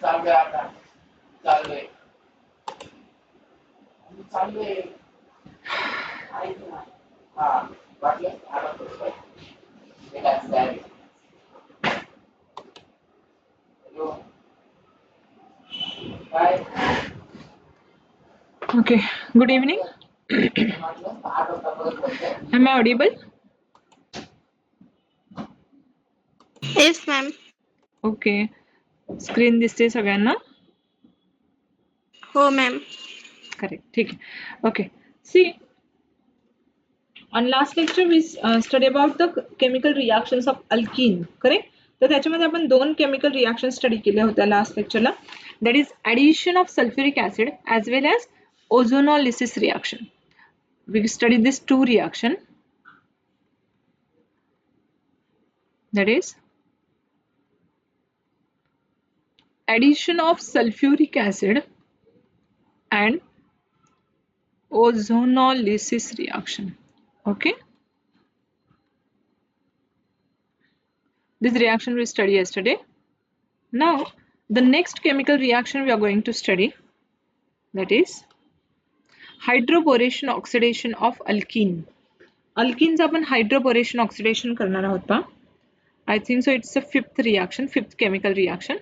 चालू आहे आता चालू आहे चालू आहे ऐक ना हा वाटलं आला तो हे काय हॅलो काय Okay, good evening. Am I audible? Yes, ma'am. Okay. Screen दिसते सगळ्यांना? हो मॅम. Correct. ठीक आहे. Okay. See, on last lecture we study about the chemical reactions of alkene. Correct? तर त्याच्यामध्ये आपण दोन chemical reactions study केल्या होत्या last lectureला. That is addition of sulfuric acid as well as ozonolysis reaction. We studied these two reaction. That is addition of sulfuric acid and ozonolysis reaction. Okay, this reaction we studied yesterday. Now the next chemical reaction we are going to study, that is hydroboration oxidation of alkene. Alkenes आपण hydroboration oxidation करणार आहोत पहा. I think so it's the fifth reaction, fifth chemical reaction.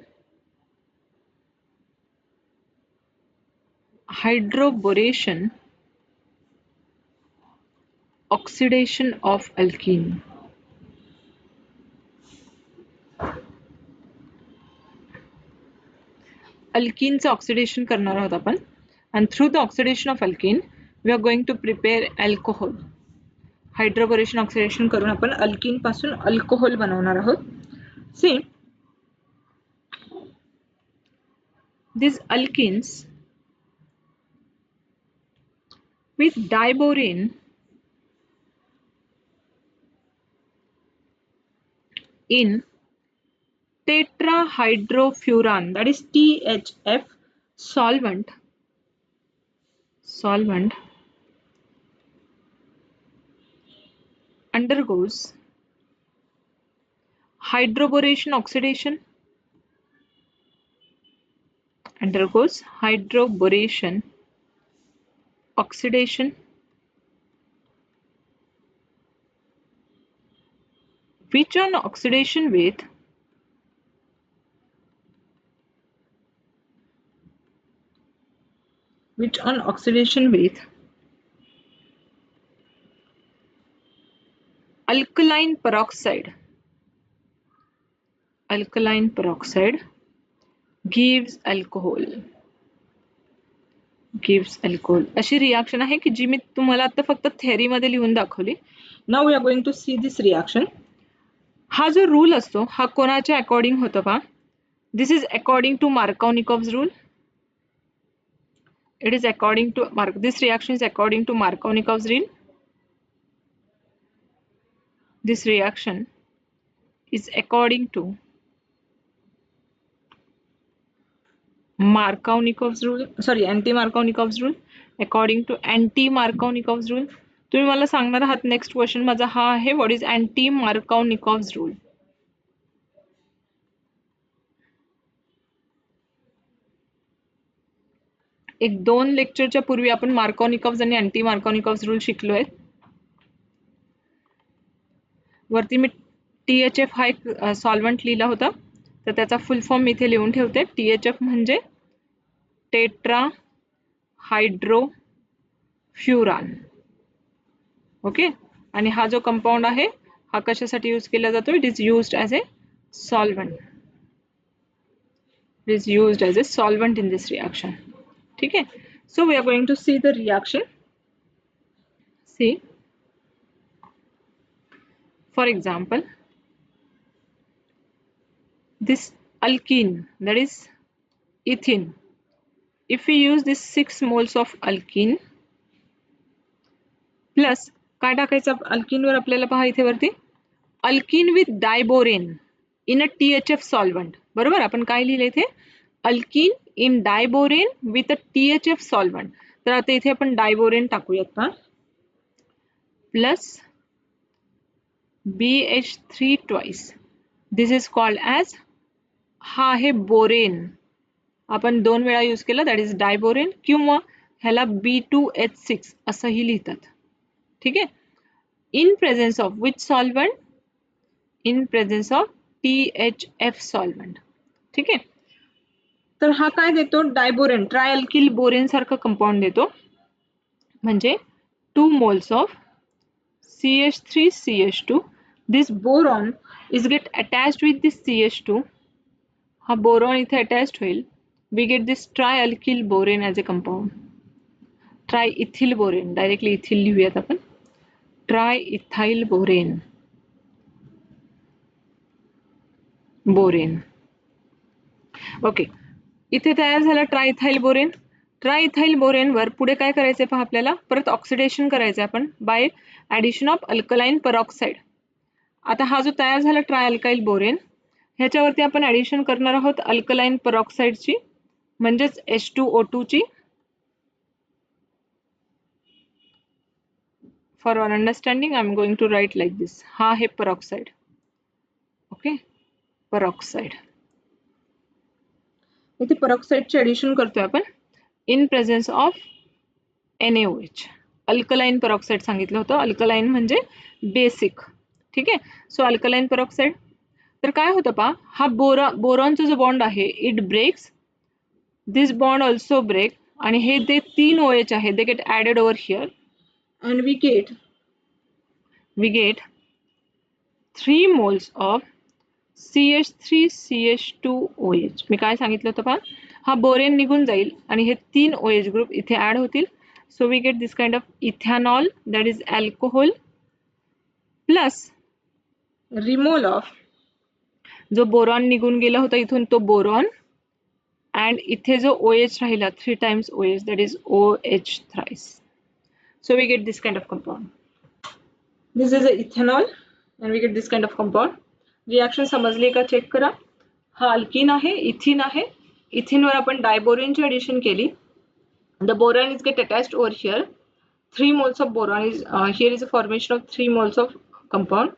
Hydroboration oxidation of alkene. Alkene's oxidation करणार आहोत आपण, and through the oxidation of alkene we are going to prepare alcohol. Hydroboration oxidation करून आपण alkene पासून alcohol बनवणार आहोत. See, these alkenes with diborane in tetrahydrofuran, that is THF solvent undergoes hydroboration oxidation which on oxidation with alkaline peroxide gives alcohol. अशी reaction आहे की जी मी तुम्हाला आता फक्त थेअरी मध्ये लिहून दाखवली. Now we are going to see this reaction. हा जो रूल असतो हा कोणाच्या अकॉर्डिंग होतो पहा. This is according to Markovnikov's rule. It is according to this reaction is according to Markovnikov's rule. This reaction is according to Markovnikov's rule. Sorry, anti-Markovnikov's rule. According to anti-Markovnikov's rule. तुम्ही मला सांगणार आहात next question माझा हा आहे, what is anti-Markovnikov's rule. एक दोन लेक्चरच्या पूर्वी आपण मार्कोव्निकोव्स आणि अँटी मार्कोव्निकोव्स रूल शिकलोय. वरती मी THF हा एक सॉल्व्हंट लिहिला होता, तर त्याचा फुल फॉर्म इथे लिहून ठेवते. THF म्हणजे टेट्रा हायड्रोफ्युरान. ओके, आणि हा जो कंपाऊंड आहे हा कशासाठी यूज केला जातो. It is used as a solvent. In this reaction. ठीक है. So we are going to see the reaction. See, for example, this alkene, that is ethene. If we use this 6 moles of alkene plus काय टाकायचं alkene वर आपल्याला पहा इथे वरती alkene with diborane in a THF solvent. बरोबर, आपण काय लिहिले इथे alkene in diborane with a THF solvent. तर आता इथे आपण diborane टाकूयात पहा plus BH3 twice. This is called as हा आहे बोरेन. आपण 2 वेळा यूज केला, दॅट इज डायबोरेन, किंवा ह्याला B2H6 असंही लिहितात. ठीक आहे. इन presence of which solvent? In presence of THF solvent. ठीक आहे. तर हा काय देतो? डायबोरेन, ट्रायअल्किल बोरेन सारखं कंपाऊंड देतो. म्हणजे 2 moles of CH3CH2. This boron is get attached with this CH2. हा बोरॉन इथे अटॅच्ड होईल. We get this trialkyl borane as a compound. Triethyl borane, directly ethyl लिहूयात आपण. Triethyl borane. बोरेन. ओके. इथे तयार झाला ट्रायइथाइल बोरेन. ट्रायइथाइल बोरेनवर पुढे काय करायचंय पहा आपल्याला? परत ऑक्सिडेशन करायचंय आपण बाय ॲडिशन ऑफ अल्कलाइन परऑक्साईड. आता हा जो तयार झाला ट्रायअल्काइल बोरेन, ह्याच्यावरती आपण ॲडिशन करणार आहोत अल्कलाइन परऑक्साईडची, म्हणजेच H2O2 ची. For our understanding I am going to write like this. हा आहे परऑक्साईड. ओके, परऑक्साईड. इथे परऑक्साईडची ॲडिशन करतोय आपण in presence of NaOH. Alkaline peroxide सांगितलं होतं. अल्कलाइन म्हणजे बेसिक. ठीक आहे. So alkaline peroxide. तर काय होतं पहा, हा बोरॉनचा जो बॉन्ड आहे it breaks, this bond also break, आणि हे जे 3 OH आहे they get added over here and we get 3 moles of CH3CH2OH. मी काय सांगितलं होतं पहा, हा बोरेन निघून जाईल आणि हे 3 OH ग्रुप इथे ॲड होतील. सो we get this kind of ethanol, that is alcohol, plus removal of जो बोरॉन निघून गेला होता इथून तो बोरॉन, अँड इथे जो OH राहिला 3 times OH, that is OH thrice. So we get this kind of compound. This is a ethanol and we get this kind of compound. Reaction समजली का चेक करा. हा अल्किन आहे, इथिन आहे. इथिनवर आपण डायबोरेनची ॲडिशन केली. The boron is get attached over here. 3 moles of boron is here is a formation of 3 moles of compound.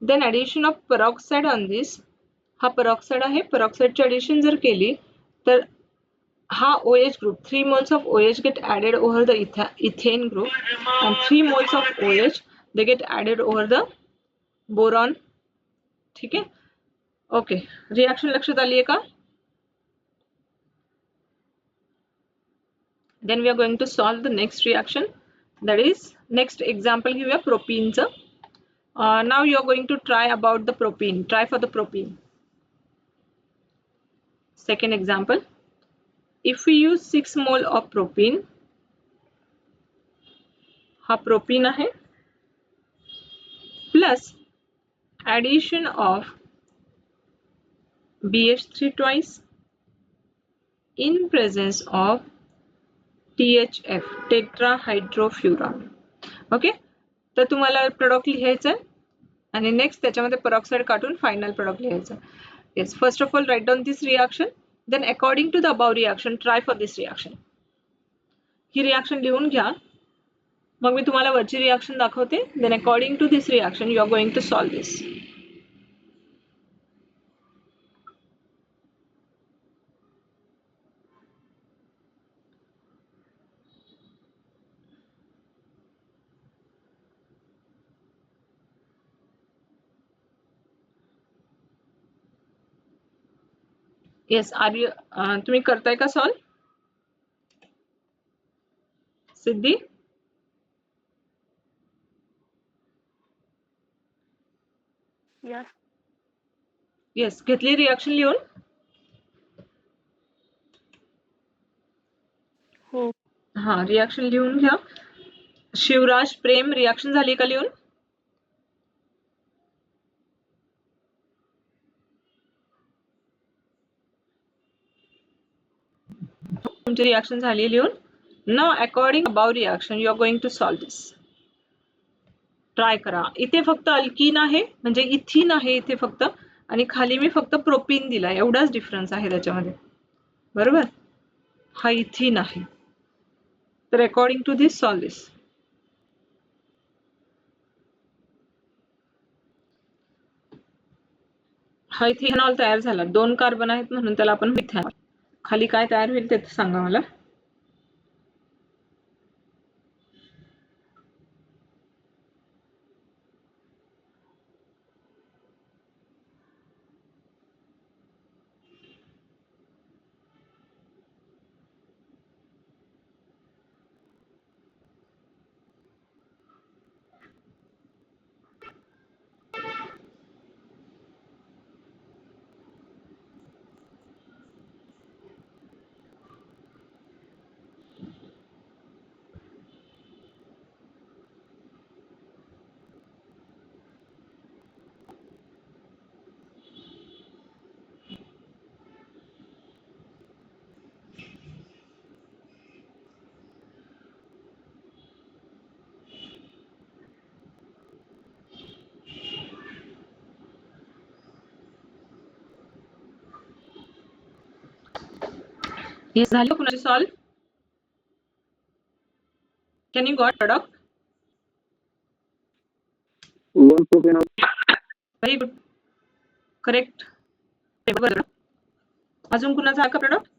Then addition of peroxide on this. हा peroxide आहे. peroxideची ॲडिशन जर केली तर हा OH group 3 moles of OH get added over the ethane group and 3 moles of OH they get added over the boron. ठीक आहे. Okay, reaction लक्षात आली आहे का? Then we are going to solve the next reaction, that is next example घेऊया प्रोपीनचं. Now you are going to try about the propene. Try for the propene. Second example, if we use 6 mole of propene, हा propene आहे, plus addition of BH3 twice in presence of THF, tetrahydrofuran. Okay, तर तुम्हाला product लिहायचं आहे आणि next त्याच्यामध्ये peroxide काढून final product लिहायचं. Yes, first of all write down this reaction, then according to the above reaction try for this reaction. ही reaction लिहून घ्या, मग मी तुम्हाला वरची रिएक्शन दाखवते. Then according to this reaction you are going to solve this. Yes, are you तुम्ही करताय का सॉल्व? सिद्धी, येस, घेतली रिएक्शन लिहून? हो. हा, रिएक्शन लिहून घ्या. शिवराज, प्रेम, रिएक्शन झाली का लिहून? तुमची रिएक्शन झाली लिहून? Now according above reaction you are going to solve this. Try करा. इथे फक्त अल्किन आहे, म्हणजे इथिन आहे इथे फक्त, आणि खाली मी फक्त प्रोपीन दिला, एवढाच डिफरन्स आहे त्याच्यामध्ये. बरोबर, हा इथिन आहे. तर according to this solve this. हा इथेनॉल तयार झाला. 2 कार्बन आहेत म्हणून त्याला आपण इथेनॉल. खाली काय तयार होईल ते सांगा मला. हे झालं कुणाची solve? Can you got product? Very good, correct. अजून कुणाचा आहे का प्रोडक्ट?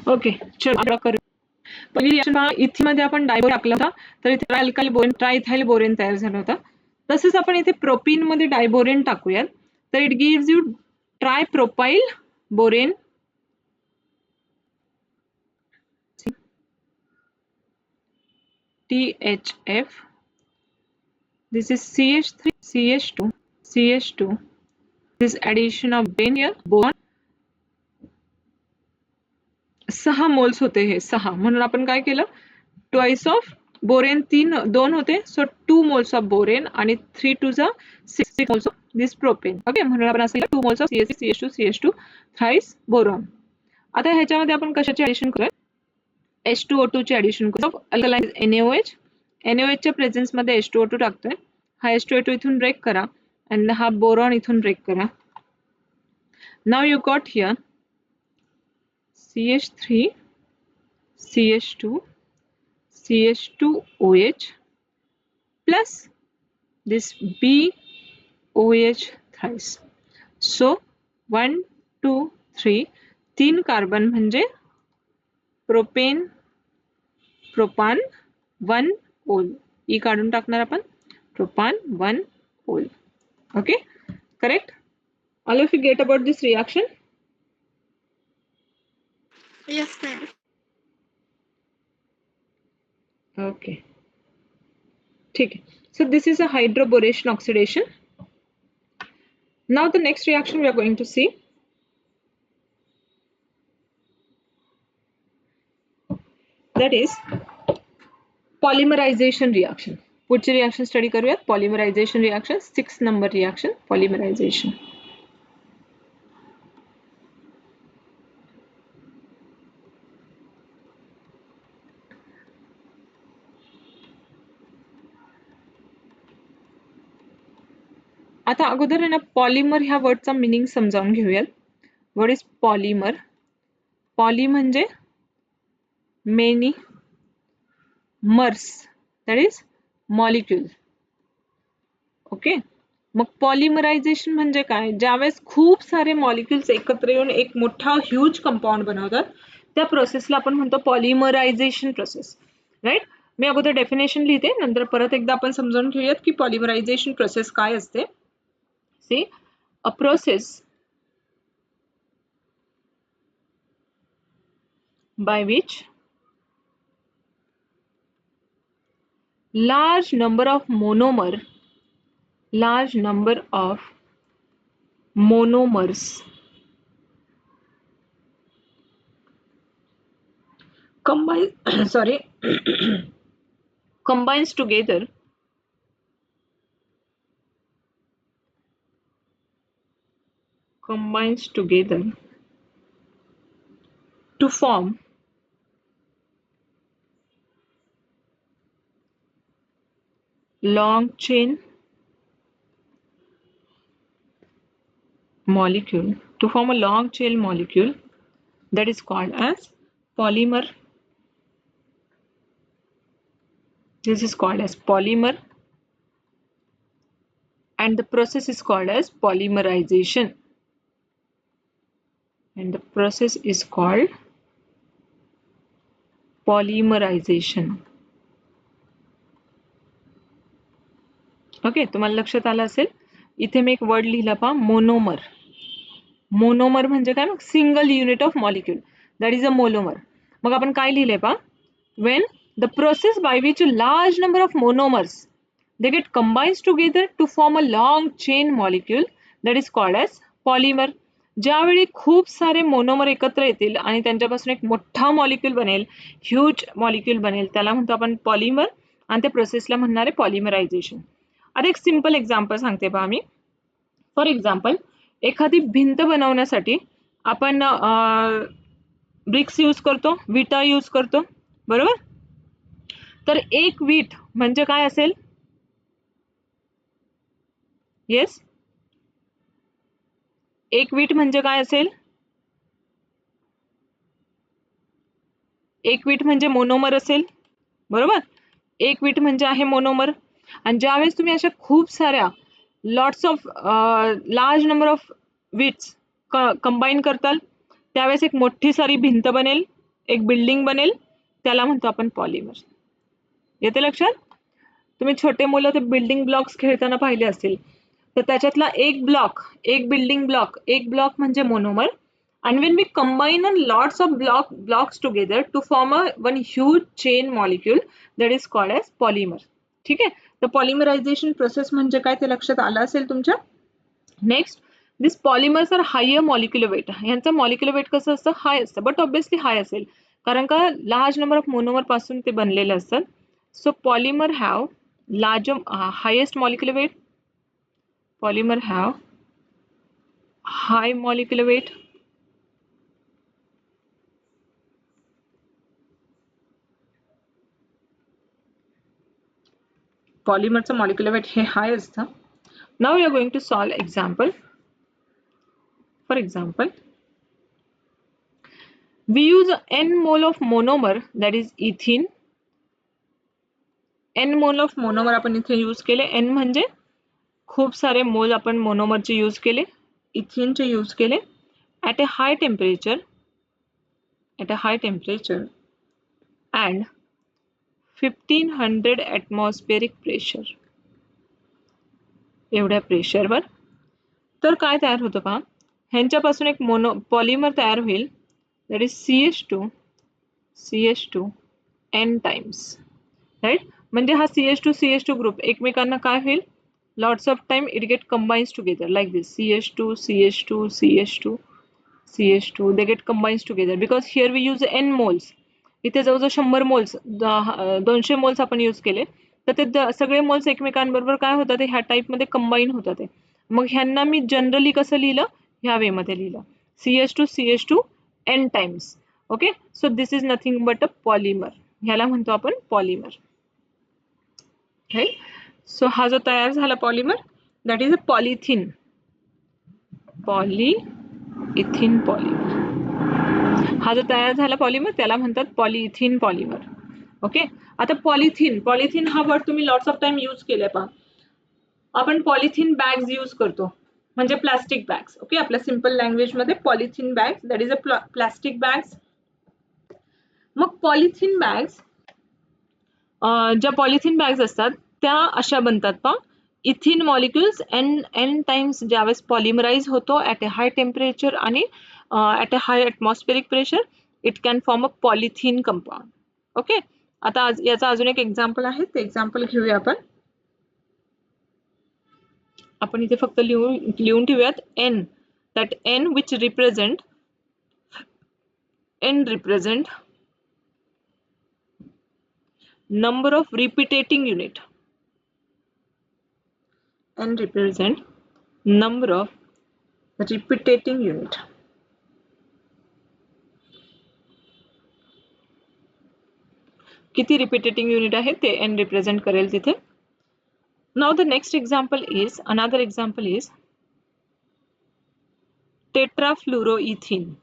ओके, चलो करू. पहिली रिएक्शन पहा, इथमध्ये आपण डायबोरेन टाकला होता, तर इथे अल्काइल बोरेन ट्रायइथाइल बोरेन तयार झाला होता. तसंच आपण इथे प्रोपीन मध्ये डायबोरेन टाकूयात, तर it gives you tripropyl borane. THF. This is CH3, CH2, CH2. This addition of brain here, boron. 6 moles होते हे 6, म्हणून आपण काय केलं, ट्वाइस ऑफ बोरेन 2 होते, सो 2 मोल्स ऑफ बोरेन आणि 3 to 6 moles of this propane. Okay, म्हणून आपण असं 2 moles of CH3, CH2, CH2 thrice boron. आता ह्याच्यामध्ये आपण कशाचे ऍडिशन करूया, H2O2 चे ऍडिशन करू. अल्कलाइन NaOH, NaOH च्या प्रेझेन्स मध्ये H2O2 टाकतोय. हा H2O2 इथून ब्रेक करा आणि हा बोरॉन इथून ब्रेक करा. Now you got here CH3, CH2, CH2OH plus this BOH thrice. So 1, 2, 3, 3 carbon म्हणजे प्रोपेन, प्रोपान, 1 ओल. ई काढून टाकणार आपण, प्रोपान 1 ओल. Okay, correct. All of you get about this reaction? Yes, ma'am. Okay, ठीक है. So this is a hydroboration oxidation. Now the next reaction we are going to see. That is polymerization reaction. पुढची reaction study करूयात. Polymerization reaction, 6 number reaction, polymerization. आता अगोदर ना polymer ह्या वर्डचा meaning समजावून घेऊयात. What is polymer? पॉली म्हणजे many, mers that is molecule. Okay, मग पॉलिमरायझेशन म्हणजे काय? ज्यावेळेस खूप सारे मॉलिक्युल्स एकत्र येऊन एक मोठा ह्यूज कंपाऊंड बनवतात, त्या प्रोसेसला आपण म्हणतो पॉलिमरायझेशन प्रोसेस. राईट. मी अगोदर डेफिनेशन लिहिते, नंतर परत एकदा आपण समजावून घेऊयात की पॉलिमरायझेशन प्रोसेस काय असते. See, a process by which large number of monomers combines together to form long chain molecule, to form a long chain molecule, that is called as polymer. This is called as polymer, and the process is called as polymerization. And the process is called polymerization. Okay, तुम्हाला लक्षात आलं असेल. इथे मी एक word लिहिला पहा, monomer. Monomer म्हणजे काय? मग single unit of molecule, that is a monomer. मग आपण काय लिहिलंय पहा, when the process by which a large number of monomers they get combines together to form a long chain molecule, that is called as polymer. ज्यावेळी खूप सारे monomer एकत्र येतील आणि त्यांच्यापासून एक मोठा मॉलिक्यूल बनेल, ह्यूज मॉलिक्यूल बनेल, त्याला म्हणतो आपण पॉलिमर, आणि त्या प्रोसेसला म्हणणार आहे पॉलिमरायझेशन. आता एक सिंपल एक्झाम्पल सांगते पहा मी. फॉर एक्झाम्पल, एखादी भिंत बनवण्यासाठी आपण ब्रिक्स यूज करतो, विटा यूज करतो, बरोबर. तर एक वीट म्हणजे काय असेल? येस, एक वीट म्हणजे काय असेल? एक वीट म्हणजे मोनोमर असेल, बरोबर. एक वीट म्हणजे आहे मोनोमर. आणि ज्यावेळेस तुम्ही अशा खूप साऱ्या lots of large number of weeds combine करताल, त्यावेळेस एक मोठी सारी भिंत बनेल, एक बिल्डिंग बनेल, त्याला म्हणतो आपण पॉलिमर. येते लक्षात? तुम्ही छोटे मुलं ते बिल्डिंग ब्लॉक्स खेळताना पाहिले असतील, तर त्याच्यातला एक ब्लॉक, एक बिल्डिंग ब्लॉक, एक ब्लॉक म्हणजे monomer. And when we combine a lots of blocks together to form a one huge chain molecule, that is called as polymer. ठीक आहे. तर पॉलिमरायझेशन प्रोसेस म्हणजे काय ते लक्षात आलं असेल तुमच्या. Next, this polymers are higher molecular weight. यांचं मॉलिक्युलर वेट कसं असतं? हाय असतं, बट ऑब्विसली हाय असेल, कारण का लार्ज नंबर ऑफ मोनोमर पासून ते बनलेले असतात. So polymer have large highest molecular weight. Polymer have high molecular weight. पॉलिमरचं मॉलिक्युलर वेट हे हाय असतं. Now we are going to solve example. For example, we use n mole of monomer, that is ethene. n mole of monomer आपण इथे use केले. n म्हणजे खूप सारे मोल आपण मोनोमरचे यूज केले, इथेनचे यूज केले, at a high temperature, and 1500 atmospheric pressure. एवढ्या प्रेशरवर. तर काय तयार होतं पहा, ह्यांच्यापासून एक पॉलिमर तयार होईल, that is CH2 n times, right. म्हणजे हा CH2 ग्रुप एकमेकांना काय होईल, lots of time it get combines together like this, CH2, they get combines together because here we use n moles. इथे जवळजवळ 100 मोल्स, 200 मोल्स आपण यूज केले, तर ते सगळे मोल्स एकमेकांबरोबर काय होतात, ह्या टाईपमध्ये कंबाईन होतात. मग ह्यांना मी जनरली कसं लिहिलं, ह्या वे मध्ये लिहिलं, CH2 n times. Okay, so this is nothing but a polymer. ह्याला म्हणतो आपण पॉलिमर, राईट. सो हा जो तयार झाला polymer, that is a polythene. Polyethene polymer. हा जो तयार झाला पॉलिमर त्याला म्हणतात पॉलिइथिन पॉलिमर. ओके. आता पॉलिथिन हा वर्ड तुम्ही लॉट्स ऑफ टाइम यूज केलाय पहा. आपण पॉलिथिन बॅग्स यूज करतो, म्हणजे प्लास्टिक बॅग्स. ओके, आपल्या सिंपल लँग्वेज मध्ये polythene bags, that is a plastic bags. मग पॉलिथिन बॅग्स, ज्या पॉलिथिन बॅग्स असतात त्या अशा बनतात पहा. इथिन मॉलिक्युल्स n टाइम्स ज्यावेळेस पॉलिमराइज होतो ॲट अ हाय टेम्परेचर आणि at a hi atmospheric pressure, it can form a polythene compound. Okay. आता याचा अजून एक एक्झाम्पल आहे, ते एक्झाम्पल घेऊया आपण. आपण इथे फक्त लिहून ठेवूयात n, that n which represent number of repeating unit. N represent number of repeating unit. किती रिपीटेटिंग युनिट आहे ते n रिप्रेझेंट करेल तिथे. Now the next example is, another example is tetrafluoroethene.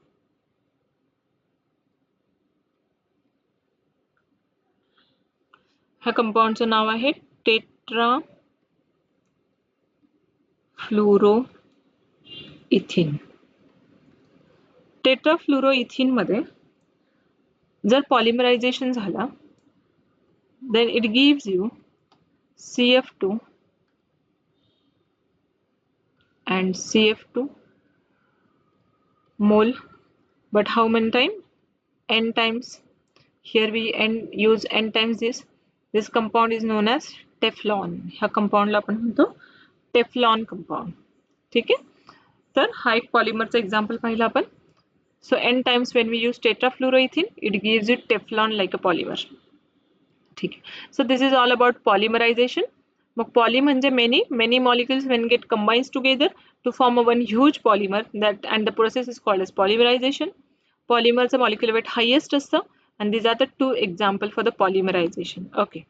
ह्या कंपाऊंडचं नाव आहे टेट्राफ्लोरोइथिन. टेट्राफ्लोरोइथिन मध्ये जर पॉलिमरायझेशन झाला then it gives you CF2 and CF2 mole, but how many times? N times. Here we use N times this. This compound is known as Teflon. ह्या कंपाऊंडला आपण म्हणतो Teflon compound. ठीक आहे, तर हा एक पॉलिमरचा एक्झाम्पल पाहिला आपण. So N times when we use tetrafluoroethene, it gives it Teflon like a polymer. ठीक आहे. So this is all about polymerization. Mug poly म्हणजे many molecules when get combined together to form a one huge polymer, that and the process is called as polymerization. Polymerचं molecular weight highest असतं, and these are the two example for the polymerization. Okay,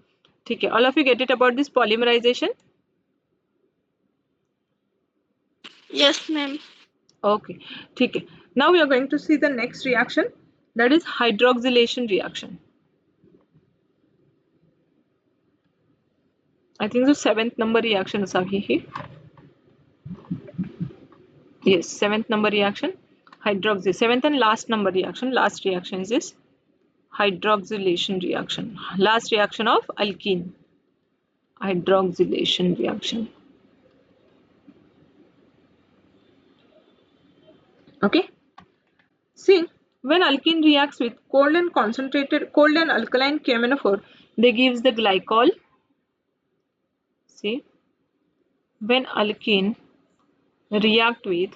ठीक आहे. All of you get it about this polymerization? Yes, ma'am. Okay, ठीक आहे. Now we are going to see the next reaction, that is hydroxylation reaction. I think the 7th number reaction असावी ही. Yes, 7th number reaction, hydroxy. 7th and last number reaction. Last reaction is this hydroxylation reaction. Last reaction of alkene. Hydroxylation reaction. Okay. See, when alkene reacts with cold and alkaline KMnO4, they gives the glycol. See, when alkene react with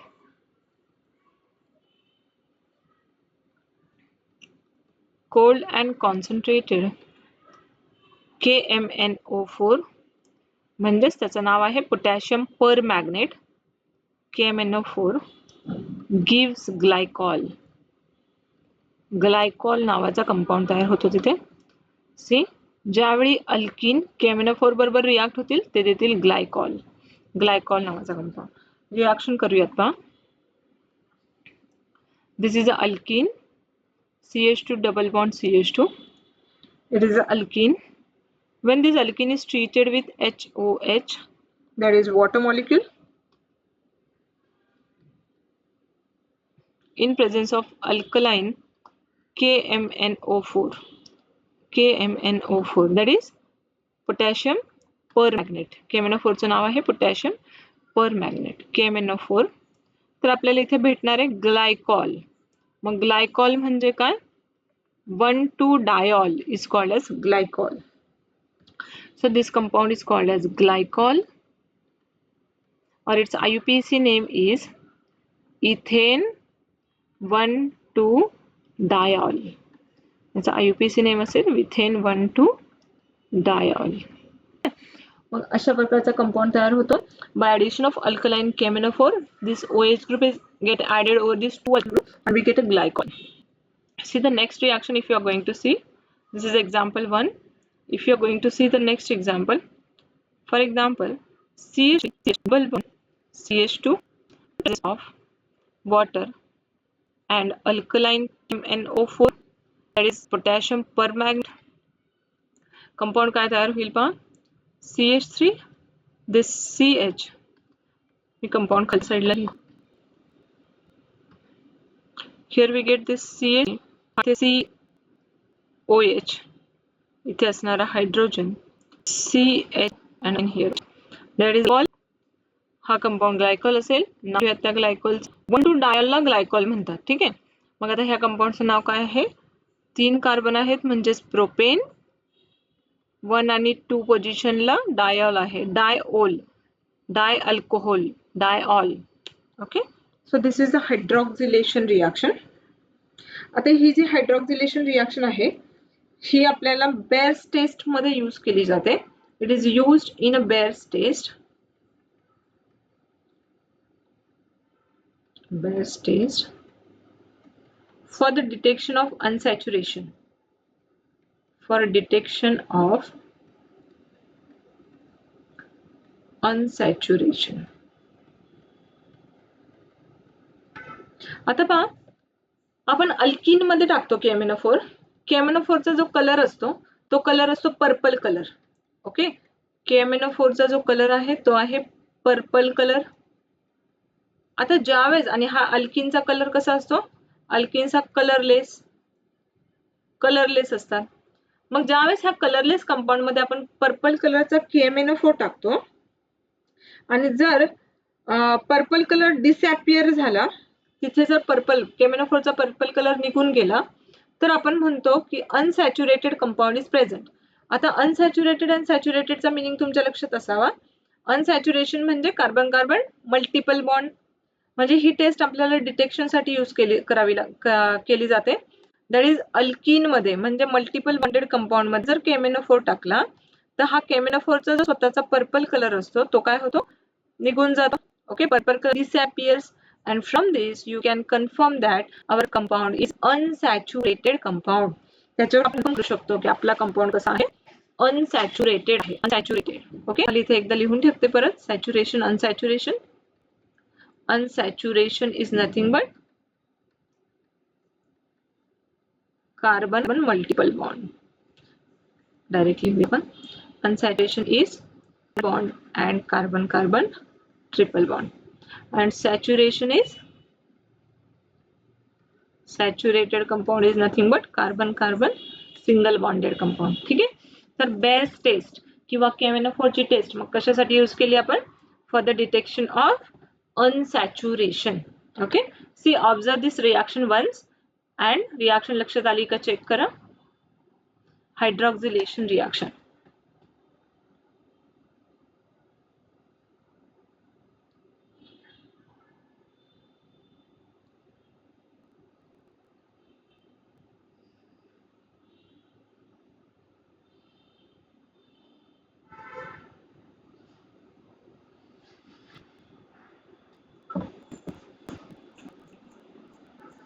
cold and concentrated KMnO4, म्हणजेच त्याचं नाव आहे potassium permanganate. KMnO4 gives glycol. Glycol नावाचा compound तयार होतो तिथे. सी, ज्यावेळी alkene KMnO4 बरोबर रिॲक्ट होतील ते देतील ग्लायकॉल. ग्लायकॉल नावाचा कंपाऊंड. रिॲक्शन करूयात पहा. This is a alkene, CH2 double bond CH2. It is an alkene. When this alkene is treated with HOH, that is water molecule, in presence of alkaline KMnO4, that is potassium permanganate. KMnO4 चं नाव आहे potassium permanganate, KMnO4. तर आपल्याला इथे भेटणार आहे glycol. मग glycol म्हणजे काय? 1,2-diol is called as glycol. So this compound is called as glycol, or its IUPAC name is ethane 1,2-diol. याचा IUPAC नेम असेल ethane 1,2-diol. मग अशा प्रकारचा कंपाऊंड तयार होतो by addition of alkaline KMnO4. This OH group is get added over this 2 group and we get a glycol. See the next reaction if you are going to see. This is example 1. If you are going to see the next example, for example, CH2 of water and alkaline MnO4, that is potassium permanganate. Compound काय तयार होईल पहा. CH3, this CH, me compound खाली साईडला लिहितो. Here we get this CH, COH, इथे असणारा hydrogen CH, and here that is all. हा कंपाऊंड ग्लायकॉल असेल. नाव त्या ग्लायकॉल 1,2-डायलला ग्लायकॉल म्हणतात. ठीक आहे. मग आता ह्या कंपाऊंडचं नाव काय आहे? 3 कार्बन आहेत म्हणजेच प्रोपेन. 1 आणि 2 पोझिशनला डायऑल आहे, diol, di alcohol, diol. Okay. So this is the hydroxylation reaction. आता ही जी हायड्रॉक्सिलेशन रिॲक्शन आहे ही आपल्याला बेअर्स टेस्ट मध्ये यूज केली जाते. It is used in a Baeyer's test. Bear's test for the detection of unsaturation. For detection of अनसॅच्युरेशन. आता पहा, आपण अल्किन मध्ये टाकतो KMnO4. KMnO4चा जो कलर असतो तो कलर असतो पर्पल कलर. ओके, KMnO4चा जो कलर आहे तो आहे पर्पल कलर. आता ज्यावेळेस, आणि हा अल्किनचा कलर कसा असतो, अल्किन्स हा कलरलेस असतात. मग ज्यावेळेस ह्या कलरलेस कंपाऊंड मध्ये आपण पर्पल कलरचा KMnO4 टाकतो आणि जर पर्पल कलर डिसअपियर झाला, तिथे जर KMnO4चा पर्पल कलर निघून गेला, तर आपण म्हणतो की अनसॅच्युरेटेड कंपाऊंड इज प्रेझेंट. आता अनसॅच्युरेटेड आणि सॅच्युरेटेडचा मिनिंग तुमच्या लक्षात असावा. अनसॅच्युरेशन म्हणजे कार्बन कार्बन मल्टिपल बॉन्ड. म्हणजे ही टेस्ट आपल्याला डिटेक्शनसाठी यूज केली जाते. दॅट इज अल्किन मध्ये म्हणजे मल्टिपल बॉन्डेड कंपाऊंड मध्ये जर KMnO4 टाकला तर हा KMnO4चा जो स्वतःचा पर्पल कलर असतो तो काय होतो, निघून जातो. Okay, purple colour disappears and from this you can confirm that our compound is unsaturated compound. त्याच्यावर आपण म्हणू शकतो की आपला कंपाऊंड कसा आहे, अनसॅच्युरेटेड आहे. अनसॅच्युरेटेड. ओके, खाली इथे एकदा लिहून ठेवते परत, saturation अनसॅच्युरेशन. Unsaturation is nothing but carbon multiple bond. Directly we can. Unsaturation is bond and carbon carbon triple bond, and saturation is saturated compound is nothing but carbon carbon single bonded compound. ठीक आहे, तर base test किंवा KMnO4 ची test मग कशासाठी use केली आपण, for the detection of unsaturation. Okay, see observe this reaction once and reaction लक्षात आली का चेक करा. Hydroxylation reaction.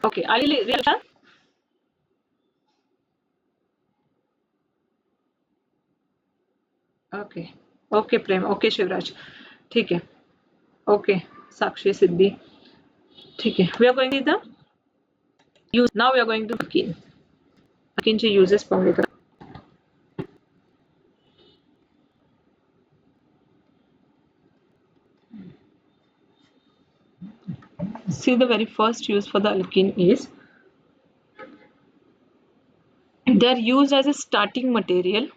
ओके, आलेली reaction. Okay okay Prem, okay Shivraj, ठीक आहे. ओके साक्षी सिद्धी, ठीक आहे. We are going to the use. Now we are going to alkene. अल्किनचे युजेस पाहूया. See, the very first use for the alkene is they are used as a starting material.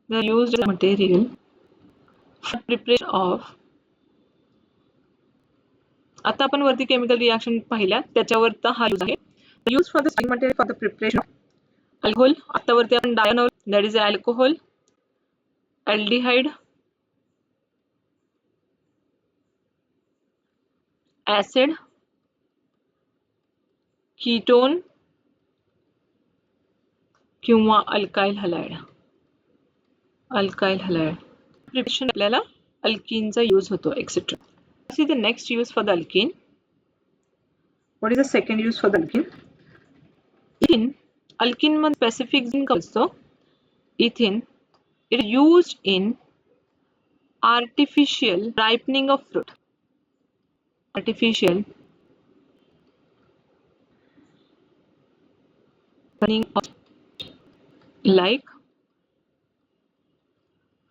They are used as a material for preparation of. आता आपण वरती chemical reaction पाहिल्या त्याच्यावर हा use आहे. Use for the starting material for the preparation of alcohol. आता वरती आपण डायनोल, that is alcohol, aldehyde, acid, ketone किंवा alkyl halide. Alkyl halide preparation आपल्याला अल्कीनचा यूज होतो etcetera. See the next use for the alkene. What is the second use for the alkene? In alkene मध्ये specific काय असतो, ethane. It is used in artificial ripening of fruit. Artificial ripening of like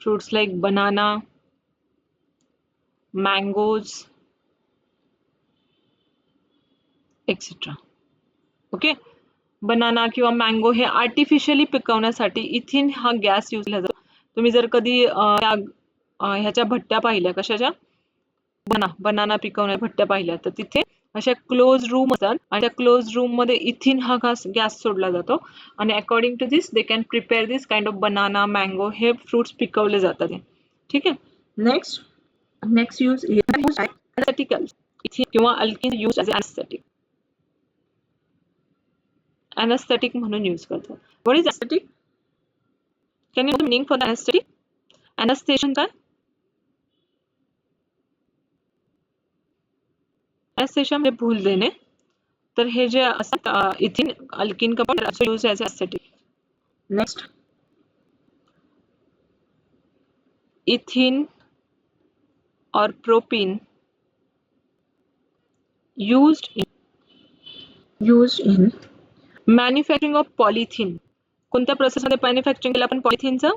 fruits like banana, mangoes, etcetera. Okay, banana किंवा mango हे artificially पिकवण्यासाठी इथिन हा gas use केला जातो. तुम्ही जर कधी ह्याच्या भट्ट्या पाहिल्या, कशाच्या, बनाना पिकवण्या भट्ट्या पाहिल्या, तर तिथे अशा क्लोज रूम असतात आणि त्या क्लोज रूम मध्ये इथिन हा गॅस सोडला जातो आणि according to this they can prepare this kind of banana, mango हे फ्रुट्स पिकवले जातात. ठीक आहे. Next use aesthetical. इथिन किंवा alkene use as aesthetic. Anaesthetic म्हणून यूज करतात. What is aesthetic? Can you meaning for the aesthetic? Anaesthesia काय? Anaesthesia म्हणजे भूल देणे. तर हे जे असतात ethene alkene compound use as aesthetic. Next ethene or propene used in manufacturing of polythene. कोणत्या प्रोसेसमध्ये मॅन्युफॅक्चरिंग केलं आपण पॉलिथिनचं?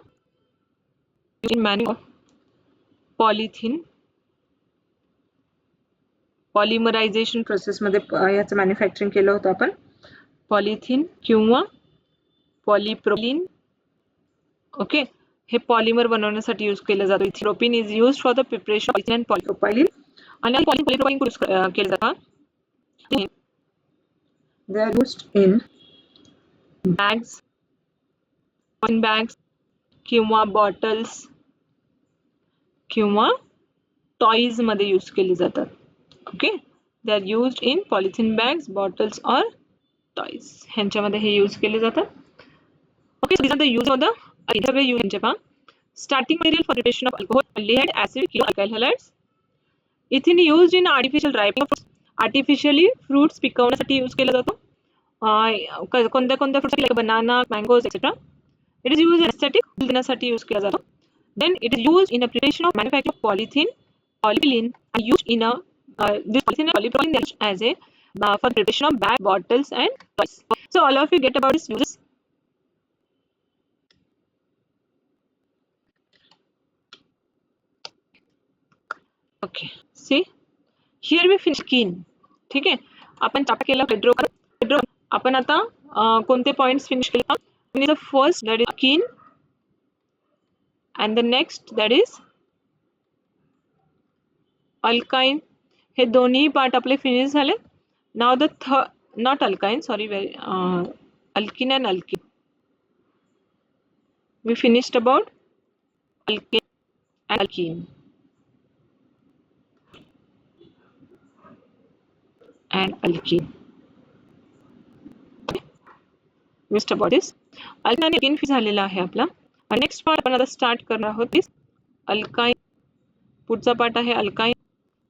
पॉलिथिन पॉलिमरायझेशन प्रोसेसमध्ये याचं मॅन्युफॅक्चरिंग केलं होतं आपण. पॉलिथिन किंवा पॉलिप्रोपिलीन. ओके, हे पॉलिमर बनवण्यासाठी यूज केलं जातं. Propene is used for the preparation of polythene and polypropylene. आणि पॉलिप्रोपाइलीन यूज केलं जातं. They are used in bags, किंवा बॉटल्स किंवा टॉईज मध्ये यूज केली जातात. Okay, they are used in polythene bags, bottles और टॉईज, ह्यांच्यामध्ये हे यूज केले जातात. Okay, so the use of the सगळे यूज ह्यांचे पहा. Starting material for preparation of alcohol, aldehyde, acid किंवा alkyl halides. Ethene used in artificial ripening, artificially fruits पिकवण्यासाठी यूज केला जातो. कोणत्या fruits like banana, mangoes etcetera. It is use aesthetic देण्यासाठी use केला जातो. Then it is used in a preparation of manufacture of polythene, polyethylene, and used in a this polythene and polypropylene used as a for preparation of bag, bottles, and toys. So all of you get about its uses. Okay, see here we finish skin. ठीक आहे, आपण chapter केलं hydro. आपण आता कोणते points finish केले? The first, that is skin, and the next, that is alkyne. हे दोन्ही part आपले फिनिश झाले. Now the not alkyne, sorry, alkene and alkene. We finished about alkene and alkene and alkene. Missed about this. Alkene and alkene झालेला आहे आपला. Next part आपण आता start करणार आहोत. अल्काइन, पुढचा पार्ट आहे अल्काइन,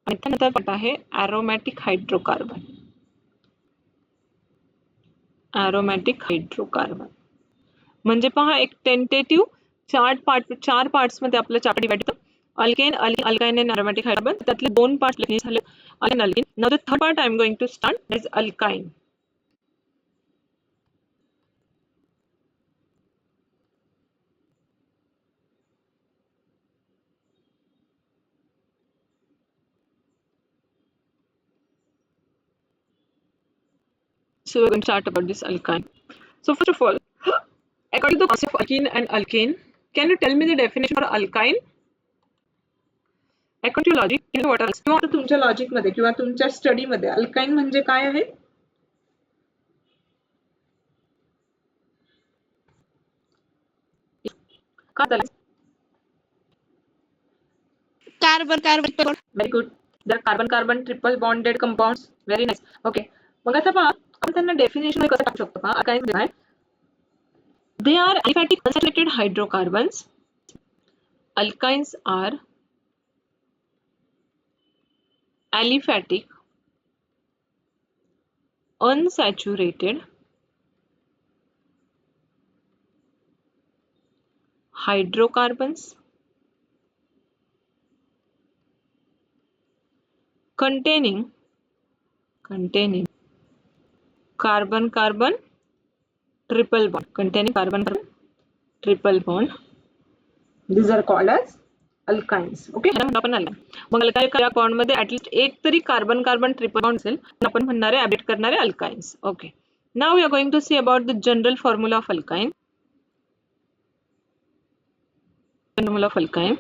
आणि त्यानंतर पार्ट आहे एरोमॅटिक हायड्रोकार्बन. एरोमॅटिक हायड्रोकार्बन म्हणजे पहा, एक टेंटेटिव्ह चार पार्ट्स मध्ये आपलं चॅप्टर डिवाइड होतं. Alkane, alkyne and aromatic hydrocarbon. त्यातले दोन पार्ट फिनिश झाले, alkane, alkene. Now the third part I am going to start, that is alkyne. So we're going to start about this alkyne. So first of all, according to the concept of alkene and alkane, can you tell me the definition for alkyne? According to logic, you know what else? किंवा तुमच्या logic मध्ये किंवा तुमच्या study मध्ये alkyne म्हणजे काय आहे? Carbon. Very good. The carbon triple bonded compounds. Very nice. Okay. मग आता पहा, आपण त्यांना डेफिनेशन कसं टाकू शकतो? पहा, अल्काइन म्हणजे काय? They are aliphatic unsaturated hydrocarbons. Alkynes are aliphatic unsaturated hydrocarbons containing carbon triple bond. Containing carbon triple bond. These are called as alkynes. Okay, आपण आला. मग अल्काइल बॉन्ड मध्ये ऍटलीस्ट एक तरी कार्बन ट्रिपल बॉन्ड असेल, आपण म्हणणारे ऍबिट करणारे alkynes. Okay, now we are going to see about the general formula of alkyne. Formula of alkyne.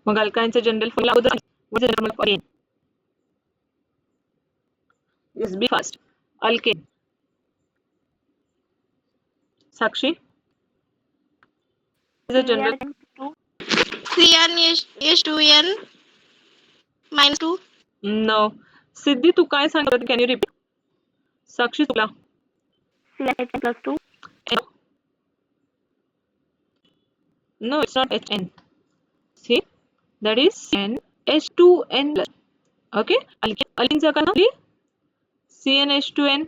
मग अल्काइनचा general formula is be fast. Alkane. Sakshi is a general. CnH2n -2. No. सिद्धी तू काय सांगत? Can you repeat? साक्षी तुला. CnH+2. No, it's not HN. See, that is CnH2n+. Okay, alkene's are CnH2n.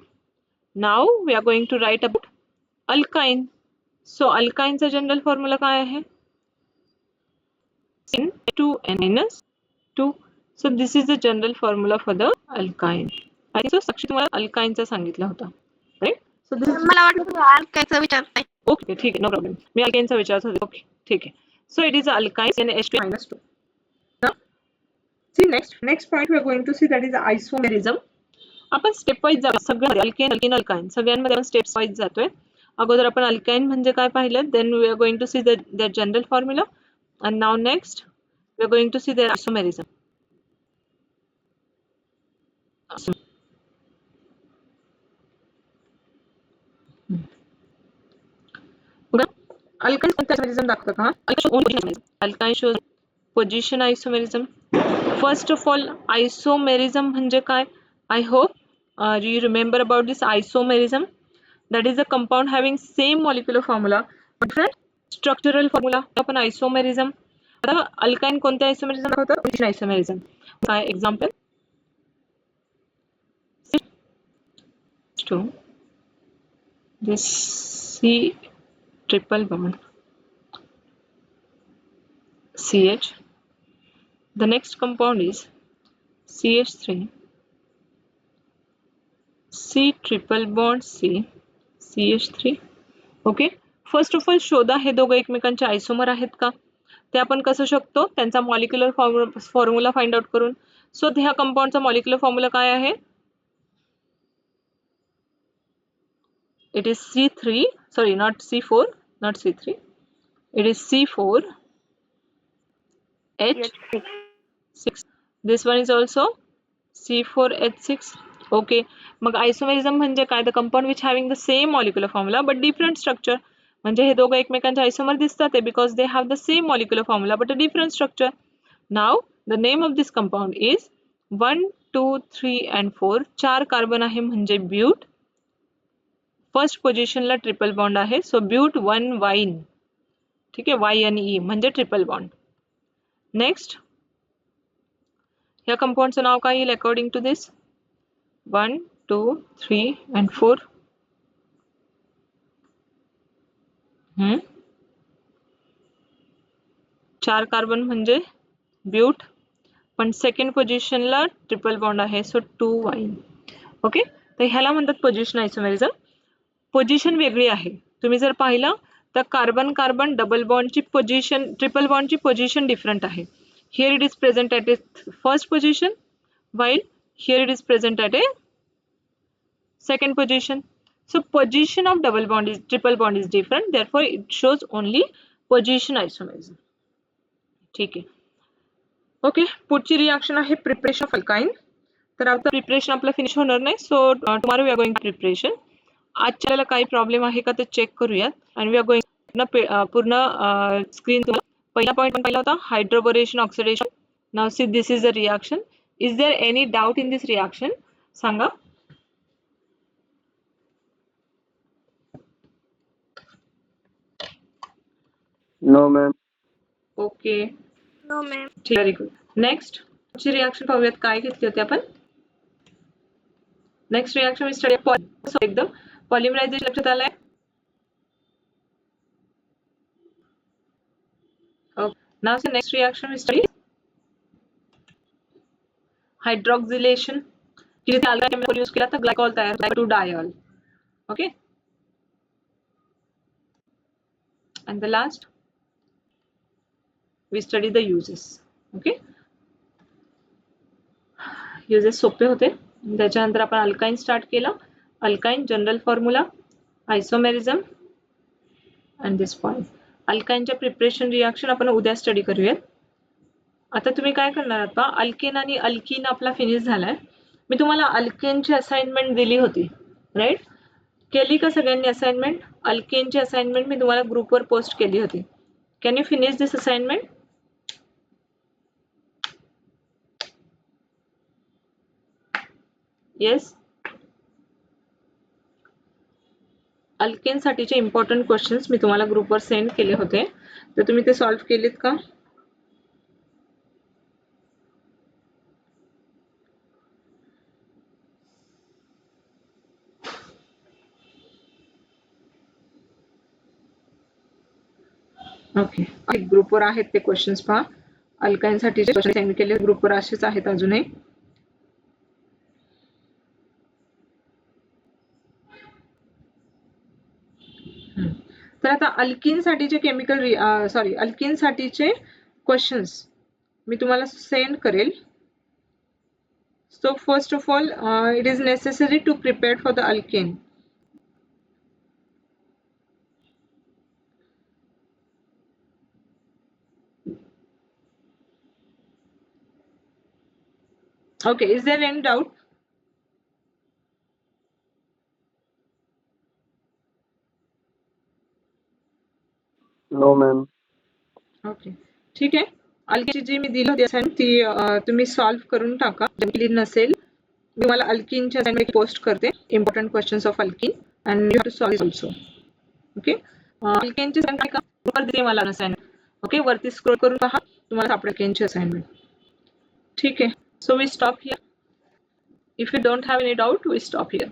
Now we are going to write about alkyne. So alkyne's general formula काय आहे? 2n minus 2. So this is the general formula for the alkyne. I think so साक्षी तुम्हाला alkyneचा सांगितला होता, right? So this is मला वाटलं तुम्ही alkyneचं विचारताय. okay, ठीक आहे, no problem. मी alkaneचा विचारत होते. Okay, ठीक आहे. So it is alkyne NH2 minus 2. Now, see next point we are going to see, that is isomerism. आपण स्टेप वाईज जाऊया सगळ्यांमध्ये, अल्केन अल्किन अल्काइन सगळ्यांमध्ये आपण स्टेप्स वाईज जातोय. अगोदर आपण अल्काइन म्हणजे काय पाहिलं, then we are going to see their general formula, and now next we are going to see their isomerism. Alkyne isomerism दाखवतो का? Alkyne shows position isomerism. First of all isomerism म्हणजे काय? I hope you remember about this isomerism. That is a compound having same molecular formula but different structural formula. आपण isomerism. आता alkyne कोणत्या isomerism दाखवतं? Position isomerism. काय example? to this C triple bond CH. The next compound is CH3 C triple bond C CH3. Okay, first of all शोधा हे दोघं एकमेकांचे आयसोमर आहेत का, ते आपण कसं शकतो, त्यांचा मॉलिक्युलर फॉर्म्युला फाइंड आउट करून. सो ह्या कंपाऊंडचा मॉलिक्युलर फॉर्म्युला काय आहे? It is C3, sorry not C4, not C3, it is C4H6. This one is also C4H6. Okay, mug isomerism म्हणजे काय? The compound which having the same molecular formula but different structure. म्हणजे हे दोघं एकमेकांचे आयसोमर दिसतात because they have the same molecular formula but a different structure. Now the name of this compound is 1, 2, 3 and 4. 4 carbon आहे म्हणजे ब्यूट. First पोझिशनला triple bond आहे, सो ब्यूट 1 wine. ठीक आहे, YNE म्हणजे ट्रिपल बॉन्ड. नेक्स्ट ह्या कंपाऊंडचं नाव काय येईल according to this? 1, 2, 3 and 4. 4 carbon म्हणजे ब्यूट, पण सेकंड पोझिशनला ट्रिपल बॉन्ड आहे, सो 2 वाईन. ओके, तर ह्याला म्हणतात पोझिशन आयसोमेरिझम. पोझिशन वेगळी आहे. तुम्ही जर पाहिलं तर कार्बन कार्बन डबल बॉन्डची पोझिशन, ट्रिपल बॉन्डची पोझिशन डिफरंट आहे. Here it is present at a first position, while here it is present at a second position. So position of double bond is triple bond is different, therefore it shows only position isomerism. ठीक आहे. Okay, पुढची reaction आहे preparation of alkyne. तर आता preparation आपलं finish होणार नाही, so tomorrow we are going preparation. आजच्याला काही प्रॉब्लेम आहे का ते चेक करूयात, आणि वी आर गोइंग पूर्ण स्क्रीन. पहिला पॉईंट पाहिला होता hydroboration oxidation. Now see this is the reaction. Is there any doubt in this reaction? सांगा. No, ma'am. Okay, No, ma'am. Very good. Next पुढची रिएक्शन पाहूयात काय घेतली होती आपण. नेक्स्ट रिएक्शन मी स्टडी एकदम पॉलिमरायझेशन लक्षात आलंय. नाउ सी नेक्स्ट रिएक्शन मी स्टडी हायड्रॉक्सिलेशन. किती अल्काइल केमिकल यूज केला तर ग्लायकॉल तयार होतो, to dial. Okay, and the last we study the uses. okay, uses सोपे होते. त्याच्यानंतर आपण अल्काइन स्टार्ट केलं. Alkyne general formula, isomerism and this point. अल्काइनच्या प्रिपरेशन रिएक्शन आपण उद्या स्टडी करूयात. आता तुम्ही काय करणार आहात? अल्केन आणि अल्किन आपला फिनिश झालाय. मी तुम्हाला अल्केनची असाइनमेंट दिली होती, राईट? केली का सगळ्यांनी असाइनमेंट? अल्केनची असाइनमेंट मी तुम्हाला ग्रुपवर पोस्ट केली होती. Can you finish this assignment? Yes. Alkane साठीचे इम्पॉर्टंट क्वेश्चन्स मी तुम्हाला ग्रुपवर सेंड केले होते, तर तुम्ही ते सॉल्व्ह केलेत का? ओके, ग्रुपवर आहेत ते क्वेश्चन्स पहा. अल्काइन साठीचे क्वेश्चन सेंड केले ग्रुपवर, असेच आहेत अजूनही. तर आता अल्किन साठीचे अल्किन साठीचे क्वेश्चन्स मी तुम्हाला सेंड करेल. So first of all, it is necessary to prepare for the alkane. Okay, is there any doubt? No, ma'am. Okay, ठीक आहे. अल्किनची जी मी दिली होती असाइनमेंट ती तुम्ही सॉल्व्ह करून टाका. जर नसेल मी तुम्हाला अल्किनच्या असाइनमेंट पोस्ट करते, important questions of alkene and you have to solve also. Okay, अल्किनची असाइनमेंट दिली मला असाइनमेंट. ओके, वरती स्क्रोल करून पहा, तुम्हाला सापडेल अल्किनची असाइनमेंट. ठीक आहे. So we stop here. If you don't have any doubt, we stop here.